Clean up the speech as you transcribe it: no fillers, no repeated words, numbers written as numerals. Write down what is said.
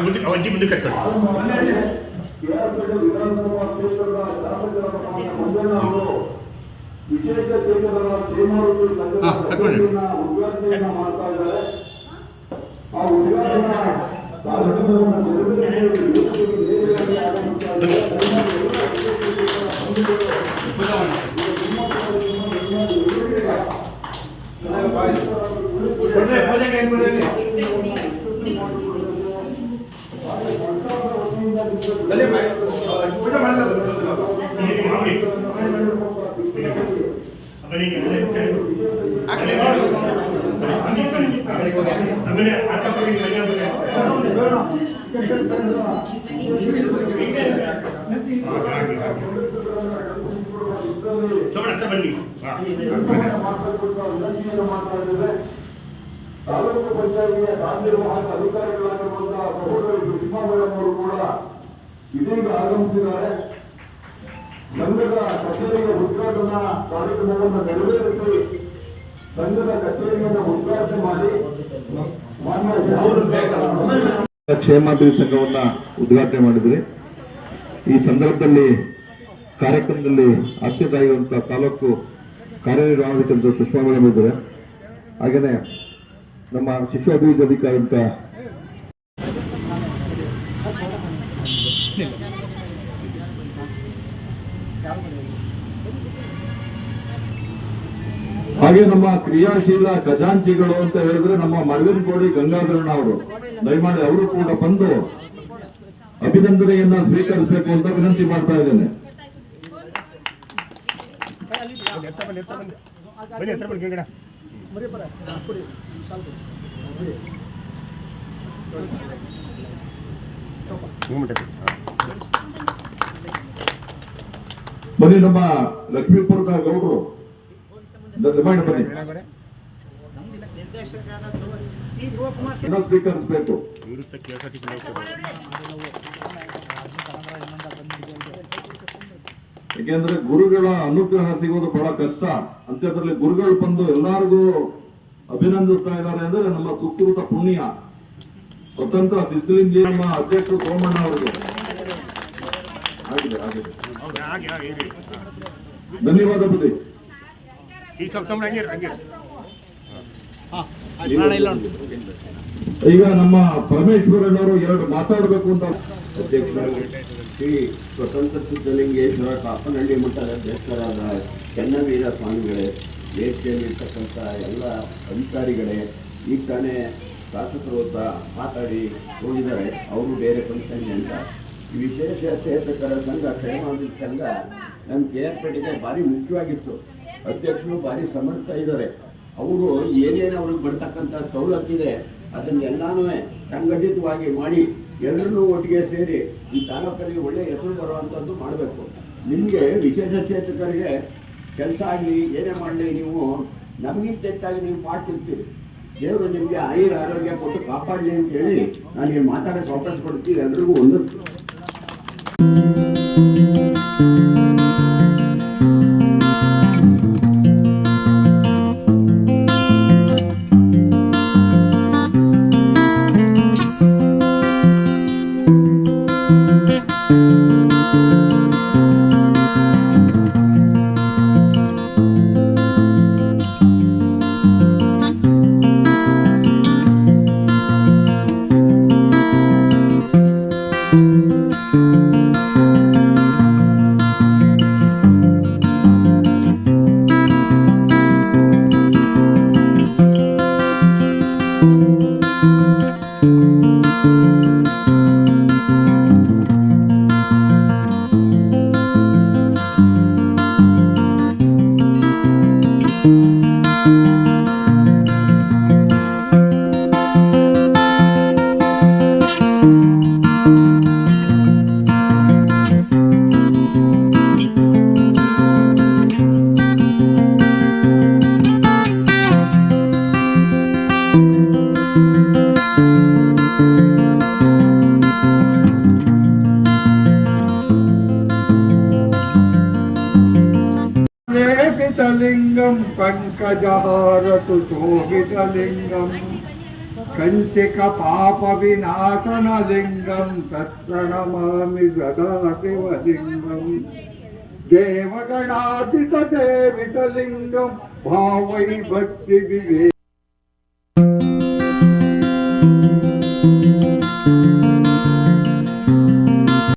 ಮುಂದೆ ಕಟ್ಕೊಂಡು ವಿಶೇಷ ಚೇತನರ ಸೇಮಾವತಿ ಸಂಘದ ಉದ್ಘಾಟನೆಯನ್ನ ಮಾಡ್ತಾ ಇದ್ದಾರೆ. ಆ ಉದ್ಘಾಟನಾ ಕಾರ್ಯಕ್ರಮವನ್ನು ತಾಲೂಕು ಪಂಚಾಯಿತಿಯ ಕಾರ್ಯನಿರ್ವಾಹಕ ಅಧಿಕಾರಿಗಳಾಗಿರುವಂತಹ ಸಹೋದರಿ ಸುಷ್ಮಾ ಮೇಡಮ್ ಅವರು ಕೂಡ ಇದೀಗ ಆಗಮಿಸಿದ್ದಾರೆ. ಸಂಘದ ಕಚೇರಿಯ ಉದ್ಘಾಟನಾ ಕಾರ್ಯಕ್ರಮವನ್ನು ನೆರವೇರಿಸಿ ಸಂಘದ ಕಚೇರಿಯನ್ನು ಉದ್ಘಾಟನೆ ಮಾಡಿ ಕ್ಷೇಮಾಭಿವೃದ್ಧಿ ಸಂಘವನ್ನ ಉದ್ಘಾಟನೆ ಮಾಡಿದ್ರಿ. ಈ ಸಂದರ್ಭದಲ್ಲಿ ಕಾರ್ಯಕ್ರಮದಲ್ಲಿ ಆಸಕ್ತರಾಗಿರುವಂತಹ ತಾಲೂಕು ಕಾರ್ಯನಿರ್ವಾಹಕ ಸುಷ್ಮಾ ಮೇಡಮ್ ಇದ್ದಾರೆ. ಹಾಗೆಯೇ ನಮ್ಮ ಶಿಶು ಅಭಿವೃದ್ಧಿ ಅಧಿಕಾರಿ ಅಂತ ಹಾಗೆ ನಮ್ಮ ಕ್ರಿಯಾಶೀಲ ಖಜಾಂಚಿಗಳು ಅಂತ ಹೇಳಿದ್ರೆ ನಮ್ಮ ಮಳವಿನಕೋಡಿ ಗಂಗಾಧರಣ್ಣ ಅವರು, ದಯಮಾಡಿ ಅವರು ಕೂಡ ಬಂದು ಅಭಿನಂದನೆಯನ್ನ ಸ್ವೀಕರಿಸಬೇಕು ಅಂತ ವಿನಂತಿ ಮಾಡ್ತಾ ಇದ್ದೇನೆ. ಬನ್ನಿ ನಮ್ಮ ಲಕ್ಷ್ಮೀಪುರದ ಗೌಡರು ಬನ್ನಿ, ಸ್ವೀಕರಿಸಬೇಕು. ಯಾಕೆಂದ್ರೆ ಗುರುಗಳ ಅನುಗ್ರಹ ಸಿಗೋದು ಬಹಳ ಕಷ್ಟ. ಅಂಥದ್ರಲ್ಲಿ ಗುರುಗಳು ಬಂದು ಎಲ್ಲಾರ್ಗೂ ಅಭಿನಂದಿಸ್ತಾ ಇದ್ದಾರೆ ಅಂದ್ರೆ ನಮ್ಮ ಸುಕೃತ ಪುಣ್ಯ. ಸ್ವತಂತ್ರ ಸಿದ್ಧಲಿಂಗಿ ನಮ್ಮ ಅಧ್ಯಕ್ಷರು ಸೋಮಣ್ಣ ಅವರಿಗೆ ಧನ್ಯವಾದ ಬುದ್ಧಿ. ಈಗ ನಮ್ಮ ಪರಮೇಶ್ವರಣ್ಣವರು ಎರಡು ಮಾತಾಡಬೇಕು ಅಂತ ಅಧ್ಯಕ್ಷರು ಶ್ರೀ ಸ್ವತಂತ್ರ ಸಿದ್ಧಲಿಂಗೇಶ್ವರ ಕಾಪನಹಳ್ಳಿ ಮಠದ ಅಧ್ಯಕ್ಷರಾದ ಚೆನ್ನವೀರ ಸ್ವಾಮಿಗಳೇ, ವೇದಿಕೆಯಲ್ಲಿರ್ತಕ್ಕಂಥ ಎಲ್ಲ ಅಧಿಕಾರಿಗಳೇ, ಈಗ ತಾನೇ ಶಾಸಕರು ಮಾತಾಡಿ ಹೋಗಿದ್ದಾರೆ, ಅವರು ಬೇರೆ ಫಂಕ್ಷನ್ ಅಂತ. ವಿಶೇಷ ಚೇತಕರ ಸಂಘ ಕ್ಷೇಮಾಭಿವೃದ್ಧಿ ಸಂಘ ನಮ್ಮ KR ಭಾರಿ ಮುಖ್ಯವಾಗಿತ್ತು. ಅಧ್ಯಕ್ಷರು ಭಾರಿ ಸಮರ್ಥ ಇದ್ದಾರೆ. ಅವರು ಏನೇನು ಅವ್ರಿಗೆ ಬರ್ತಕ್ಕಂಥ ಸವಲತ್ತಿದೆ ಅದನ್ನೆಲ್ಲಾನು ಸಂಘಟಿತವಾಗಿ ಮಾಡಿ ಎಲ್ಲರನ್ನೂ ಒಟ್ಟಿಗೆ ಸೇರಿ ಈ ತಾಲೂಕಲ್ಲಿ ಒಳ್ಳೆಯ ಹೆಸರು ಬರುವಂಥದ್ದು ಮಾಡಬೇಕು. ನಿಮಗೆ ವಿಶೇಷ ಚೇತಕರಿಗೆ ಕೆಲಸ ಆಗಲಿ ಏನೇ ಮಾಡಲಿ ನೀವು ನಮಗಿಂತ ಹೆಚ್ಚಾಗಿ ನೀವು ಮಾಡ್ತಿರ್ತೀರಿ. ದೇವರು ನಿಮಗೆ ಆರೋಗ್ಯ ಕೊಟ್ಟು ಕಾಪಾಡಲಿ ಅಂತ ಹೇಳಿ ನಾನು ಮಾತಾಡೋಕ್ಕೆ ಅವಕಾಶ ಕೊಡ್ತೀವಿ. ಎಲ್ರಿಗೂ ಒಂದು పంकजहारतु शोभितलिङ्गं कञ्चिकपापविनाशनलिङ्गं तत्प्रणमामि सदा शिवलिङ्गं देवगणाधितसेवितलिङ्गं भावै भक्तिविवेक